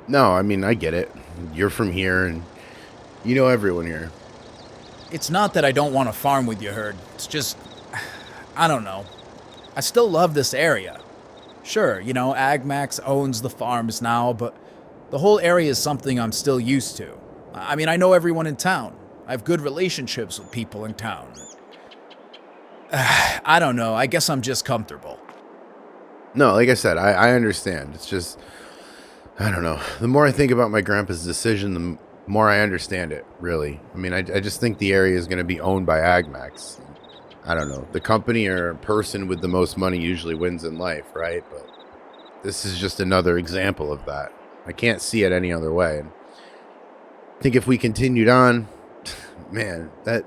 No, I mean, I get it. You're from here and you know everyone here. It's not that I don't want to farm with you, Herd. It's just, I don't know. I still love this area. Sure, Agmax owns the farms now, but the whole area is something I'm still used to. I mean, I know everyone in town. I have good relationships with people in town. I don't know. I guess I'm just comfortable. No, like I said, I understand. It's just, I don't know. The more I think about my grandpa's decision, the more I understand it, really. I mean, I just think the area is going to be owned by Agmax. I don't know. The company or person with the most money usually wins in life, right? But this is just another example of that. I can't see it any other way. And I think if we continued on, man, that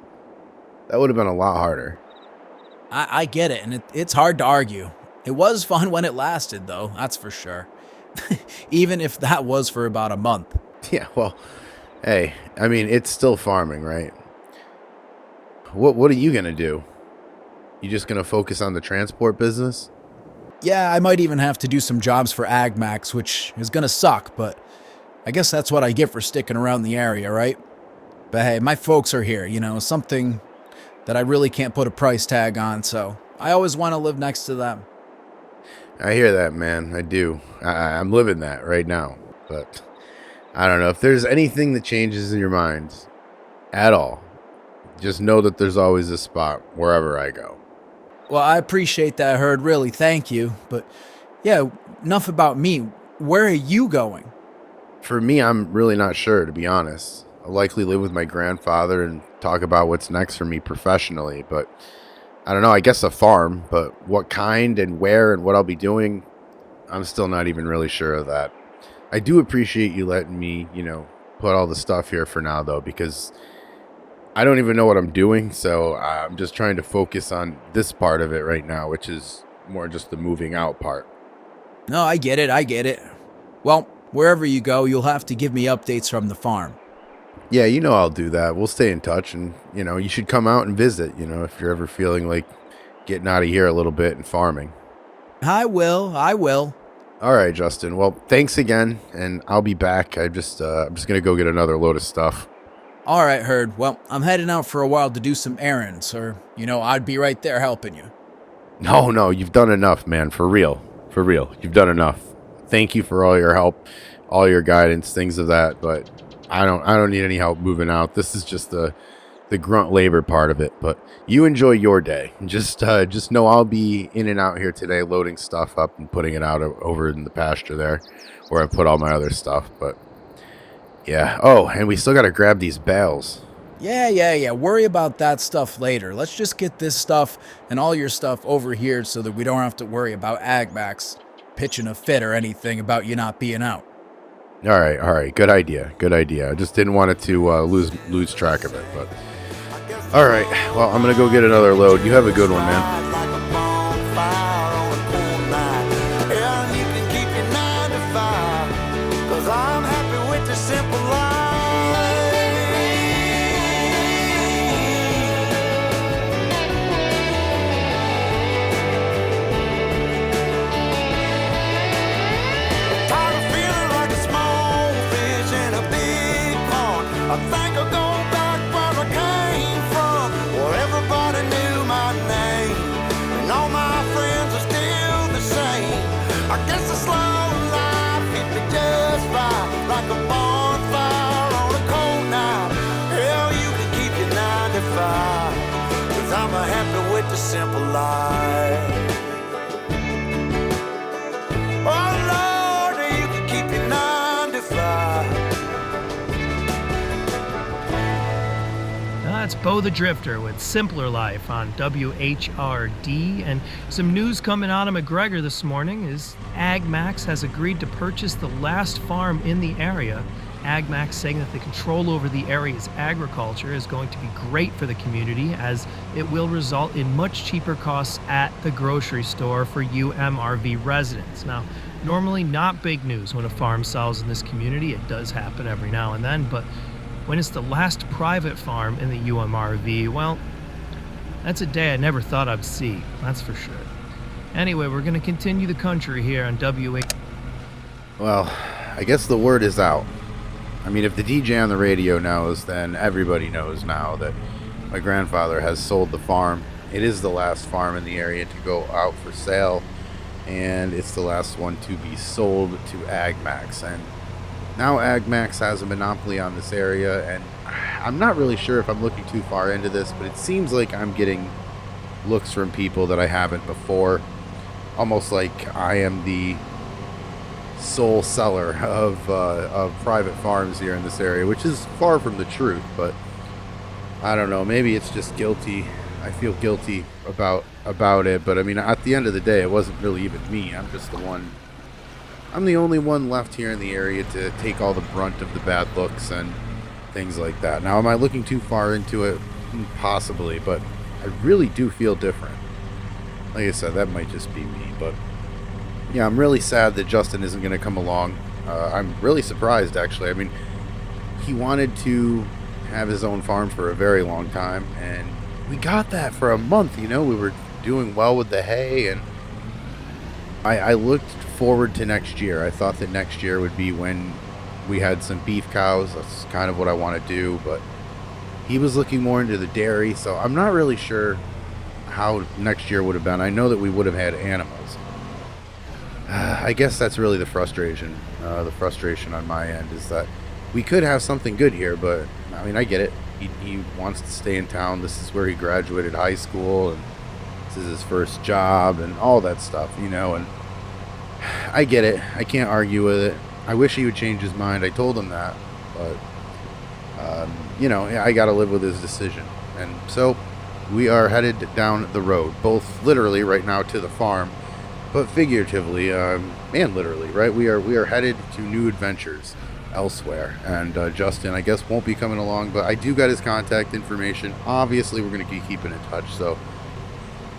would have been a lot harder. I get it, and it's hard to argue. It was fun when it lasted, though, that's for sure. Even if that was for about a month. Yeah, well, hey, I mean, it's still farming, right? What are you going to do? You just going to focus on the transport business? Yeah, I might even have to do some jobs for Agmax, which is gonna suck, but I guess that's what I get for sticking around the area, right? But hey, my folks are here, something that I really can't put a price tag on, so I always want to live next to them. I hear that, man. I do. I'm living that right now. But I don't know. If there's anything that changes in your mind at all, just know that there's always a spot wherever I go. Well, I appreciate that, Herd, really, thank you. But yeah, enough about me. Where are you going? For me, I'm really not sure, to be honest. I'll likely live with my grandfather and talk about what's next for me professionally. But I don't know. I guess a farm. But what kind and where and what I'll be doing, I'm still not even really sure of that. I do appreciate you letting me, put all the stuff here for now, though, because I don't even know what I'm doing, so I'm just trying to focus on this part of it right now, which is more just the moving out part. No, I get it. Well, wherever you go, you'll have to give me updates from the farm. Yeah, I'll do that. We'll stay in touch, and, you should come out and visit, if you're ever feeling like getting out of here a little bit and farming. I will. All right, Justin. Well, thanks again, and I'll be back. I'm just going to go get another load of stuff. All right, Herd. Well, I'm heading out for a while to do some errands, or, I'd be right there helping you. No, you've done enough, man. For real. For real. You've done enough. Thank you for all your help, all your guidance, things of that, but I don't need any help moving out. This is just the grunt labor part of it, but you enjoy your day. Just know I'll be in and out here today loading stuff up and putting it out over in the pasture there where I put all my other stuff, but yeah. Oh, and we still got to grab these bales. Yeah. Worry about that stuff later. Let's just get this stuff and all your stuff over here so that we don't have to worry about Agmax pitching a fit or anything about you not being out. All right. Good idea. I just didn't want it to lose track of it, but all right. Well, I'm gonna go get another load. You have a good one, man. I think I'll go back where I came from, where everybody knew my name, and all my friends are still the same. I guess the slow life hit me just right, like a bonfire on a cold night. Hell, you can keep your 9 to 5, 'cause I'm happy with the simple life. Oh Lord, you can keep your 9 to 5. That's Bo the Drifter with Simpler Life on WHRD. And some news coming out of McGregor this morning is Agmax has agreed to purchase the last farm in the area. Agmax saying that the control over the area's agriculture is going to be great for the community, as it will result in much cheaper costs at the grocery store for UMRV residents. Now, normally not big news when a farm sells in this community. It does happen every now and then, but when it's the last private farm in the UMRV, well, that's a day I never thought I'd see, that's for sure. Anyway, we're going to continue the country here on WH. Well, I guess the word is out. I mean, if the DJ on the radio knows, then everybody knows now that my grandfather has sold the farm. It is the last farm in the area to go out for sale, and it's the last one to be sold to Agmax. And now Agmax has a monopoly on this area, and I'm not really sure if I'm looking too far into this, but it seems like I'm getting looks from people that I haven't before. Almost like I am the sole seller of private farms here in this area, which is far from the truth, but I don't know, maybe it's just guilty. I feel guilty about it, but I mean, at the end of the day, it wasn't really even me. I'm the only one left here in the area to take all the brunt of the bad looks and things like that. Now, am I looking too far into it? Possibly, but I really do feel different. Like I said, that might just be me, but yeah, I'm really sad that Justin isn't going to come along. I'm really surprised, actually. I mean, he wanted to have his own farm for a very long time, and we got that for a month. You know, we were doing well with the hay, and I looked forward to next year. I thought that next year would be when we had some beef cows. That's kind of what I want to do, but he was looking more into the dairy, so I'm not really sure how next year would have been. I know that we would have had animals. I guess that's really the frustration. The frustration on my end is that we could have something good here, but I mean, I get it. He wants to stay in town. This is where he graduated high school, and this is his first job, and all that stuff, you know. And I get it. I can't argue with it. I wish he would change his mind. I told him that, but you know, I got to live with his decision. And so we are headed down the road, both literally right now to the farm, but figuratively and literally, right? We are headed to new adventures elsewhere. And Justin, I guess, won't be coming along, but I do got his contact information. Obviously, we're going to keep keeping in touch. So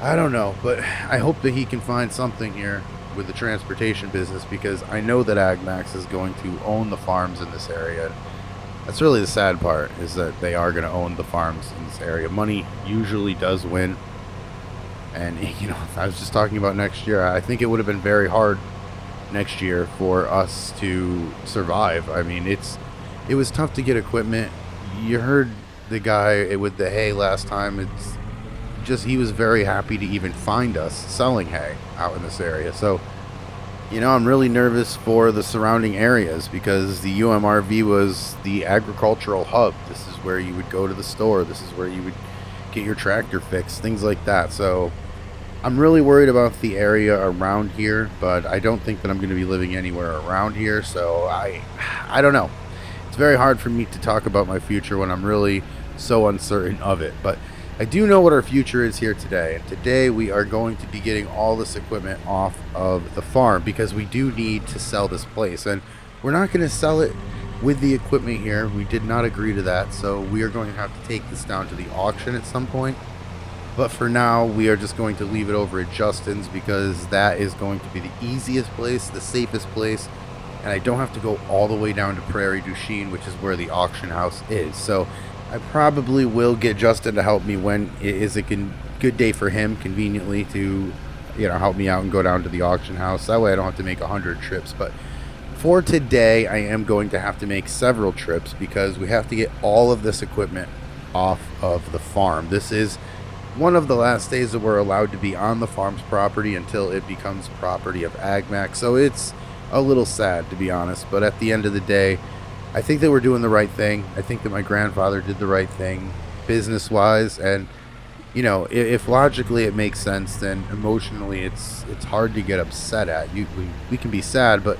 I don't know, but I hope that he can find something here with the transportation business, because I know that Agmax is going to own the farms in this area. That's really the sad part, is that they are going to own the farms in this area. Money usually does win. And, you know, if I was just talking about next year, I think it would have been very hard next year for us to survive. I mean, it was tough to get equipment. You heard the guy with the hay last time. It's just, he was very happy to even find us selling hay out in this area. So, you know, I'm really nervous for the surrounding areas, because the UMRV was the agricultural hub. This is where you would go to the store. This is where you would get your tractor fixed, things like that. So I'm really worried about the area around here, but I don't think that I'm going to be living anywhere around here. So I don't know. It's very hard for me to talk about my future when I'm really so uncertain of it. But I do know what our future is here today. And today we are going to be getting all this equipment off of the farm, because we do need to sell this place. And we're not going to sell it with the equipment here. We did not agree to that. So we are going to have to take this down to the auction at some point. But for now, we are just going to leave it over at Justin's, because that is going to be the easiest place, the safest place. And I don't have to go all the way down to Prairie du Chien, which is where the auction house is. So I probably will get Justin to help me when it is a good day for him, conveniently, to, you know, help me out and go down to the auction house. That way I don't have to make 100 trips. But for today, I am going to have to make several trips, because we have to get all of this equipment off of the farm. This is one of the last days that we're allowed to be on the farm's property until it becomes property of Agmax. So it's a little sad, to be honest. But at the end of the day, I think that we're doing the right thing. I think that my grandfather did the right thing business-wise. And, you know, if logically it makes sense, then emotionally it's hard to get upset at. We can be sad, but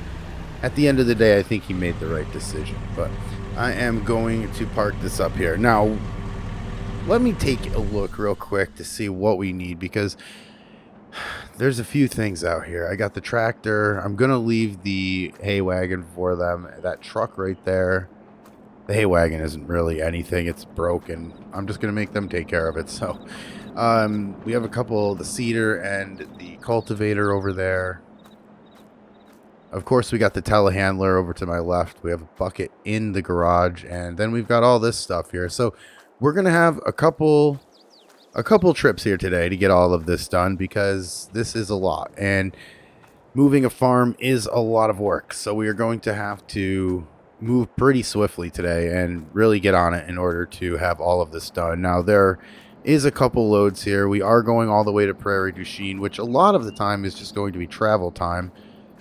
at the end of the day, I think he made the right decision. But I am going to park this up here. Now, let me take a look real quick to see what we need, because there's a few things out here. I got the tractor. I'm going to leave the hay wagon for them. That truck right there. The hay wagon isn't really anything. It's broken. I'm just going to make them take care of it. So we have a couple, the seeder and the cultivator over there. Of course, we got the telehandler over to my left. We have a bucket in the garage. And then we've got all this stuff here. So we're going to have a couple trips here today to get all of this done, because this is a lot. And moving a farm is a lot of work, so we are going to have to move pretty swiftly today and really get on it in order to have all of this done. Now, there is a couple loads here. We are going all the way to Prairie du Chien, which a lot of the time is just going to be travel time.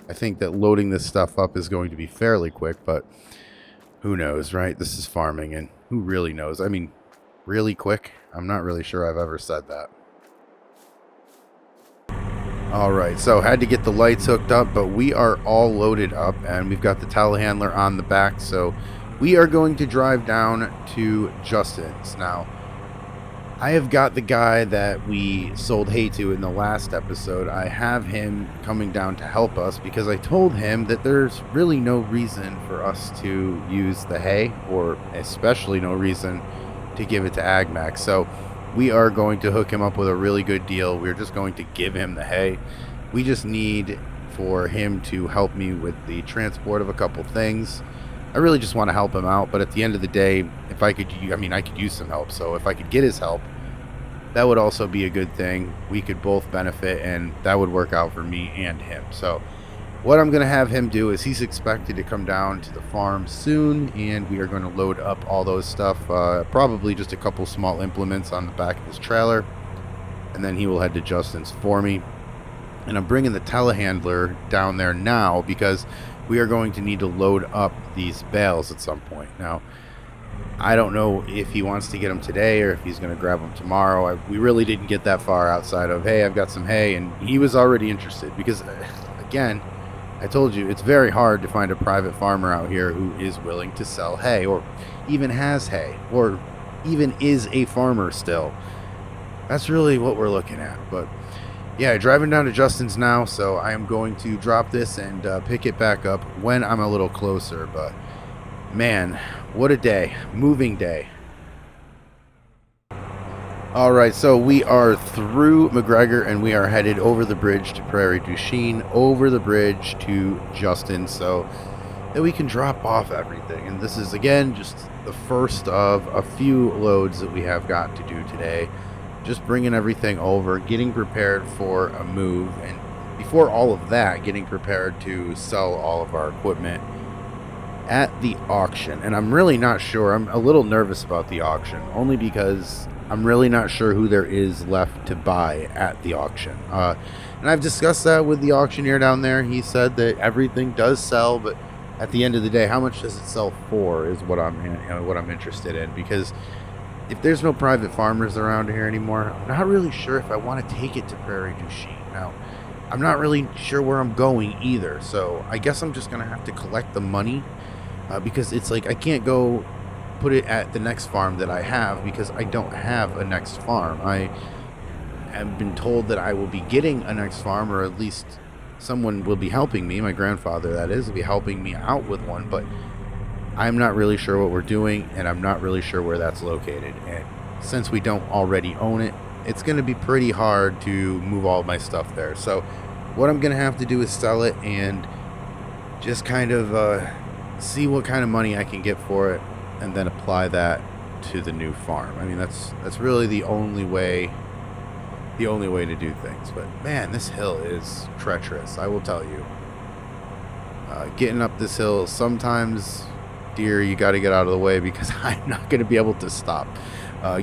I think that loading this stuff up is going to be fairly quick, but who knows, right? This is farming, and who really knows? I mean, really quick? I'm not really sure I've ever said that. Alright, so had to get the lights hooked up, but we are all loaded up, and we've got the telehandler on the back, so we are going to drive down to Justin's. Now, I have got the guy that we sold hay to in the last episode. I have him coming down to help us because I told him that there's really no reason for us to use the hay, or especially no reason to give it to Agmax. So we are going to hook him up with a really good deal. We're just going to give him the hay. We just need for him to help me with the transport of a couple things. I really just want to help him out, but at the end of the day, if I could, I could use some help. So if I could get his help, that would also be a good thing. We could both benefit, and that would work out for me and him. So what I'm going to have him do is he's expected to come down to the farm soon, and we are going to load up all those stuff, probably just a couple small implements on the back of his trailer, and then he will head to Justin's for me. And I'm bringing the telehandler down there now because we are going to need to load up these bales at some point. Now, I don't know if he wants to get them today or if he's going to grab them tomorrow. We really didn't get that far outside of, hey, I've got some hay, and he was already interested because, again, I told you, it's very hard to find a private farmer out here who is willing to sell hay, or even has hay, or even is a farmer still. That's really what we're looking at. But yeah, driving down to Justin's now, so I am going to drop this and pick it back up when I'm a little closer. But man, what a day. Moving day. Alright, so we are through McGregor, and we are headed over the bridge to Prairie du Chien, over the bridge to Justin, so that we can drop off everything. And this is, again, just the first of a few loads that we have got to do today. Just bringing everything over, getting prepared for a move, and before all of that, getting prepared to sell all of our equipment at the auction. And I'm really not sure. I'm a little nervous about the auction, only because I'm really not sure who there is left to buy at the auction. And I've discussed that with the auctioneer down there. He said that everything does sell, but at the end of the day, how much does it sell for is what I'm interested in. Because if there's no private farmers around here anymore, I'm not really sure if I want to take it to Prairie du Chien. Now, I'm not really sure where I'm going either, so I guess I'm just going to have to collect the money, because it's like I can't go put it at the next farm that I have because I don't have a next farm. I have been told that I will be getting a next farm, or at least someone will be helping me. My grandfather, that is, will be helping me out with one, but I'm not really sure what we're doing, and I'm not really sure where that's located. And since we don't already own it, it's going to be pretty hard to move all of my stuff there. So what I'm going to have to do is sell it and just kind of see what kind of money I can get for it, and then apply that to the new farm. I mean, that's really the only way to do things. But man, this hill is treacherous, I will tell you. Getting up this hill, sometimes, dear, you got to get out of the way because I'm not going to be able to stop.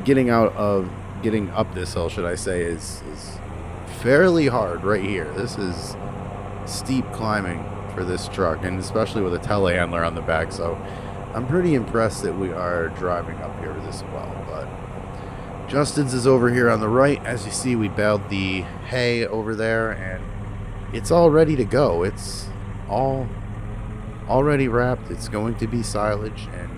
Getting up this hill, should I say, is fairly hard right here. This is steep climbing for this truck, and especially with a telehandler on the back. So I'm pretty impressed that we are driving up here this well. But Justin's is over here on the right. As you see, we baled the hay over there, and it's all ready to go. It's all already wrapped. It's going to be silage, and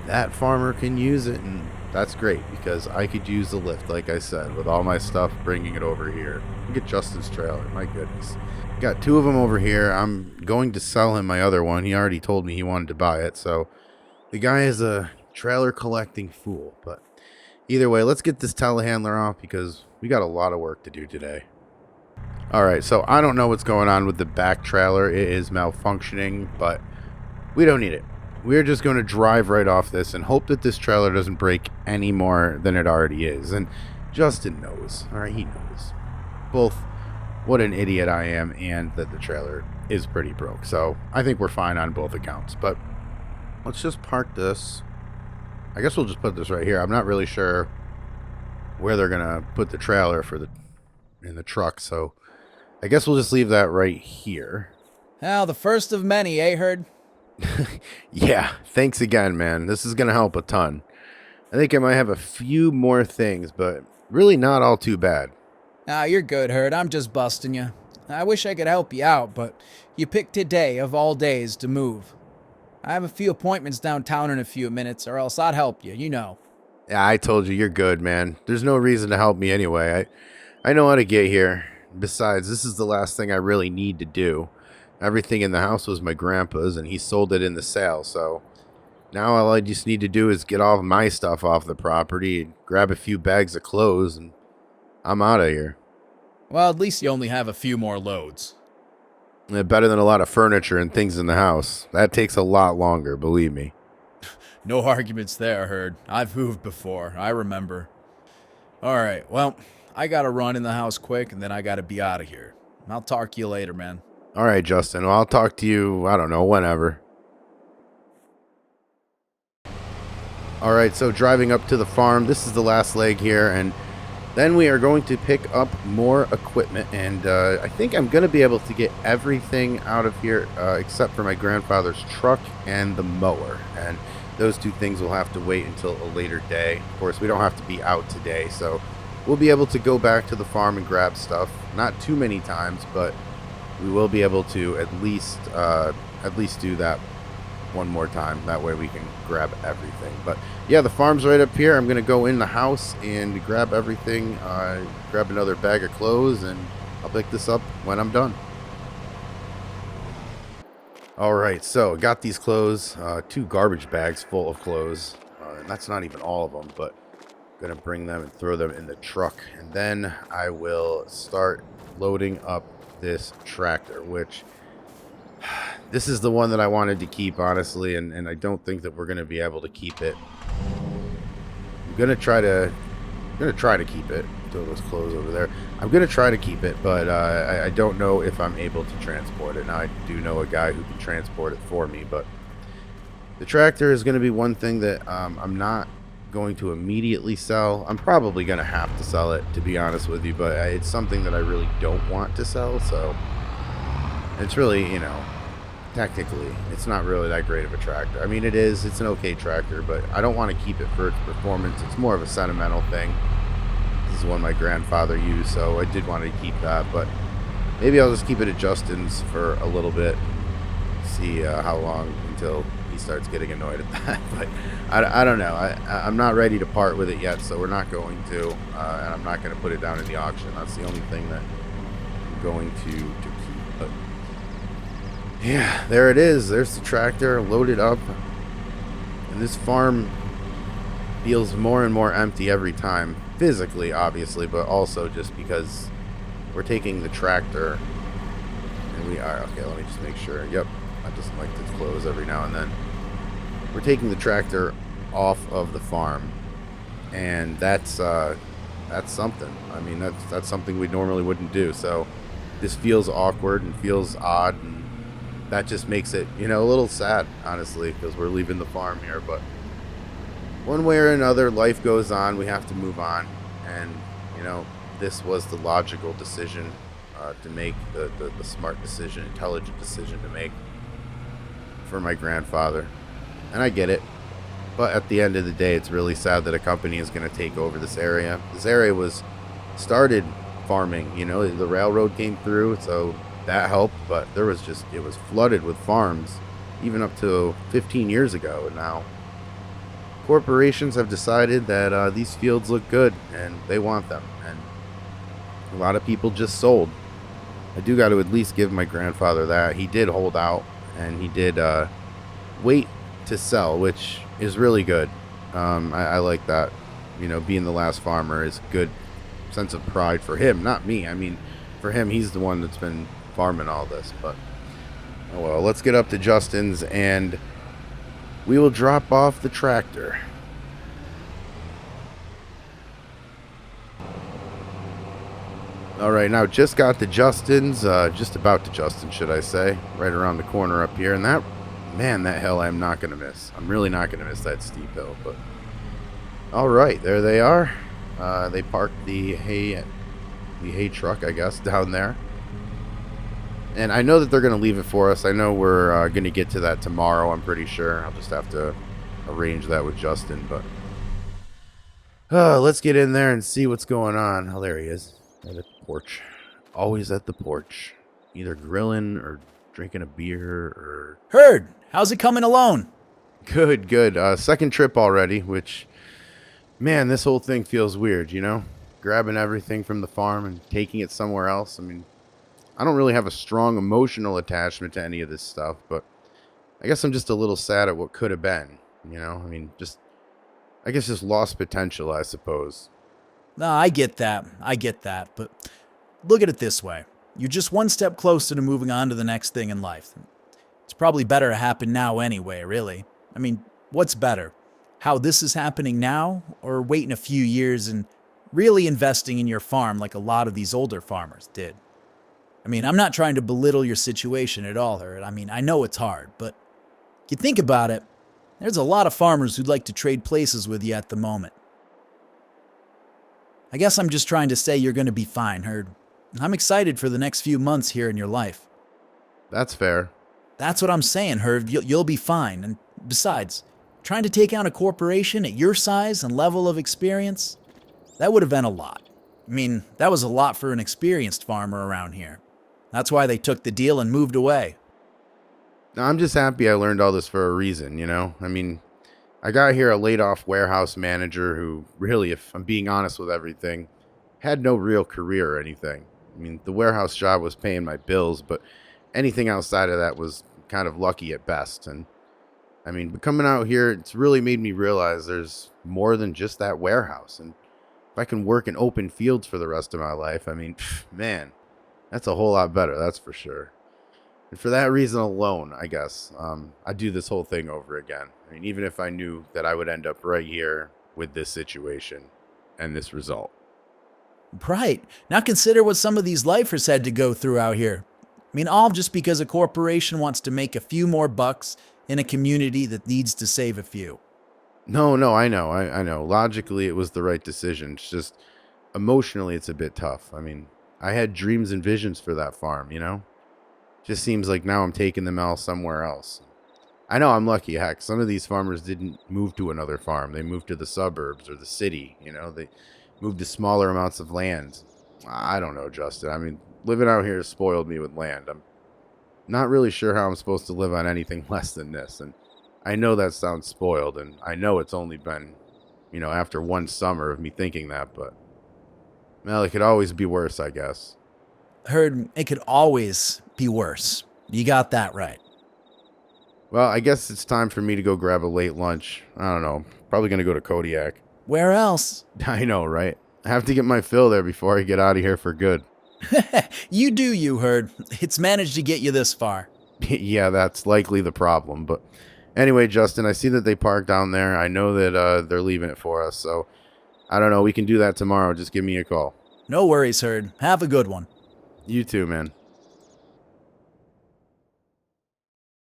that farmer can use it, and that's great because I could use the lift, like I said, with all my stuff, bringing it over here. Look at Justin's trailer. My goodness. Got two of them over here. I'm going to sell him my other one. He already told me he wanted to buy it, so the guy is a trailer collecting fool. But either way, let's get this telehandler off because we got a lot of work to do today. Alright, so I don't know what's going on with the back trailer. It is malfunctioning, but we don't need it. We're just going to drive right off this and hope that this trailer doesn't break any more than it already is. And Justin knows. Alright, he knows. Both what an idiot I am and that the trailer is pretty broke. So I think we're fine on both accounts. But let's just park this. I guess we'll just put this right here. I'm not really sure where they're going to put the trailer in the truck. So I guess we'll just leave that right here. Well, the first of many, Heard? Yeah, thanks again, man. This is going to help a ton. I think I might have a few more things, but really not all too bad. Ah, you're good, Heard. I'm just busting you. I wish I could help you out, but you picked today of all days to move. I have a few appointments downtown in a few minutes, or else I'd help you, you know. Yeah, I told you, you're good, man. There's no reason to help me anyway. I know how to get here. Besides, this is the last thing I really need to do. Everything in the house was my grandpa's, and he sold it in the sale, so now all I just need to do is get all of my stuff off the property and grab a few bags of clothes, and I'm out of here. Well, at least you only have a few more loads. Better than a lot of furniture and things in the house. That takes a lot longer, believe me. No arguments there, Heard. I've moved before, I remember. Alright, well, I gotta run in the house quick, and then I gotta be out of here. I'll talk to you later, man. Alright, Justin. Well, I'll talk to you, I don't know, whenever. Alright, so driving up to the farm, this is the last leg here, and then we are going to pick up more equipment, and I think I'm going to be able to get everything out of here except for my grandfather's truck and the mower, and those two things will have to wait until a later day. Of course, we don't have to be out today, so we'll be able to go back to the farm and grab stuff. Not too many times, but we will be able to at least do that one more time. That way we can grab everything. But yeah, the farm's right up here. I'm gonna go in the house and grab everything, grab another bag of clothes, and I'll pick this up when I'm done. Alright, so got these clothes, 2 garbage bags full of clothes, and that's not even all of them, but I'm gonna bring them and throw them in the truck, and then I will start loading up this tractor, which this is the one that I wanted to keep, honestly, and I don't think that we're going to be able to keep it. I'm going to try to keep it. Throw those clothes over there. I'm going to try to keep it, but I don't know if I'm able to transport it. Now, I do know a guy who can transport it for me, but the tractor is going to be one thing that I'm not going to immediately sell. I'm probably going to have to sell it, to be honest with you, but it's something that I really don't want to sell, so it's really, you know, technically, it's not really that great of a tractor. I mean, it's an okay tractor, but I don't want to keep it for its performance. It's more of a sentimental thing. This is one my grandfather used, so I did want to keep that, but maybe I'll just keep it at Justin's for a little bit, see how long until he starts getting annoyed at that. But I don't know. I'm not ready to part with it yet, so we're not going to, and I'm not going to put it down in the auction. That's the only thing that I'm going to keep. But yeah, there it is. There's the tractor loaded up, and this farm feels more and more empty every time, physically obviously, but also just because we're taking the tractor, and we are, okay, let me just make sure. Yep, I just like to close every now and then. We're taking the tractor off of the farm, and that's something. I mean, that's something we normally wouldn't do. So this feels awkward and feels odd, and that just makes it, you know, a little sad, honestly, because we're leaving the farm here. But one way or another, life goes on. We have to move on, and you know, this was the logical decision to make, the smart decision, intelligent decision to make for my grandfather. And I get it, but at the end of the day, it's really sad that a company is going to take over this area. This area was started farming, you know, the railroad came through, so that helped, but it was flooded with farms even up to 15 years ago, and now corporations have decided that these fields look good and they want them, and a lot of people just sold. I do got to at least give my grandfather that. He did hold out, and he did wait to sell, which is really good. I like that. You know, being the last farmer is a good sense of pride for him, not me. I mean, for him, he's the one that's been farming all this. But oh well, let's get up to Justin's and we will drop off the tractor. All right, now just got to Justin's, just about to Justin, should I say, right around the corner up here. And that, man, that hill I'm not going to miss. I'm really not going to miss that steep hill. But all right, there they are. They parked the hay truck, I guess, down there. And I know that they're going to leave it for us. I know we're going to get to that tomorrow, I'm pretty sure. I'll just have to arrange that with Justin. But let's get in there and see what's going on. Oh, there he is. Right at the porch. Always at the porch. Either grilling or drinking a beer or... Herd, how's it coming along? Good, good. Second trip already, which... Man, this whole thing feels weird, you know? Grabbing everything from the farm and taking it somewhere else. I mean, I don't really have a strong emotional attachment to any of this stuff, but I guess I'm just a little sad at what could have been, you know? I mean, I guess just lost potential, I suppose. No, I get that. But look at it this way. You're just one step closer to moving on to the next thing in life. It's probably better to happen now anyway, really. I mean, what's better? How this is happening now, or waiting a few years and really investing in your farm like a lot of these older farmers did? I mean, I'm not trying to belittle your situation at all, Herd. I mean, I know it's hard, but if you think about it, there's a lot of farmers who'd like to trade places with you at the moment. I guess I'm just trying to say you're going to be fine, Herd. I'm excited for the next few months here in your life. That's fair. That's what I'm saying, Herd. You'll be fine. And besides, trying to take on a corporation at your size and level of experience, that would have been a lot. I mean, that was a lot for an experienced farmer around here. That's why they took the deal and moved away. I'm just happy I learned all this for a reason, you know? I mean, I got here a laid-off warehouse manager who, really, if I'm being honest with everything, had no real career or anything. I mean, the warehouse job was paying my bills, but anything outside of that was kind of lucky at best. And, I mean, but coming out here, it's really made me realize there's more than just that warehouse. And if I can work in open fields for the rest of my life, I mean, man, that's a whole lot better, that's for sure. And for that reason alone, I guess, I'd do this whole thing over again. I mean, even if I knew that I would end up right here with this situation and this result. Right. Now consider what some of these lifers had to go through out here. I mean, all just because a corporation wants to make a few more bucks in a community that needs to save a few. No, I know. Logically, it was the right decision. It's just, emotionally, it's a bit tough. I mean, I had dreams and visions for that farm, you know? Just seems like now I'm taking them all somewhere else. I know I'm lucky, heck. Some of these farmers didn't move to another farm. They moved to the suburbs or the city, you know? They moved to smaller amounts of land. I don't know, Justin. I mean, living out here has spoiled me with land. I'm not really sure how I'm supposed to live on anything less than this. And I know that sounds spoiled, and I know it's only been, you know, after one summer of me thinking that, but, well, it could always be worse, I guess. Heard it could always be worse. You got that right. Well, I guess it's time for me to go grab a late lunch. I don't know. Probably going to go to Kodiak. Where else? I know, right? I have to get my fill there before I get out of here for good. You do, you Heard. It's managed to get you this far. Yeah, that's likely the problem. But anyway, Justin, I see that they parked down there. I know that they're leaving it for us. So, I don't know. We can do that tomorrow. Just give me a call. No worries, Heard. Have a good one. You too, man.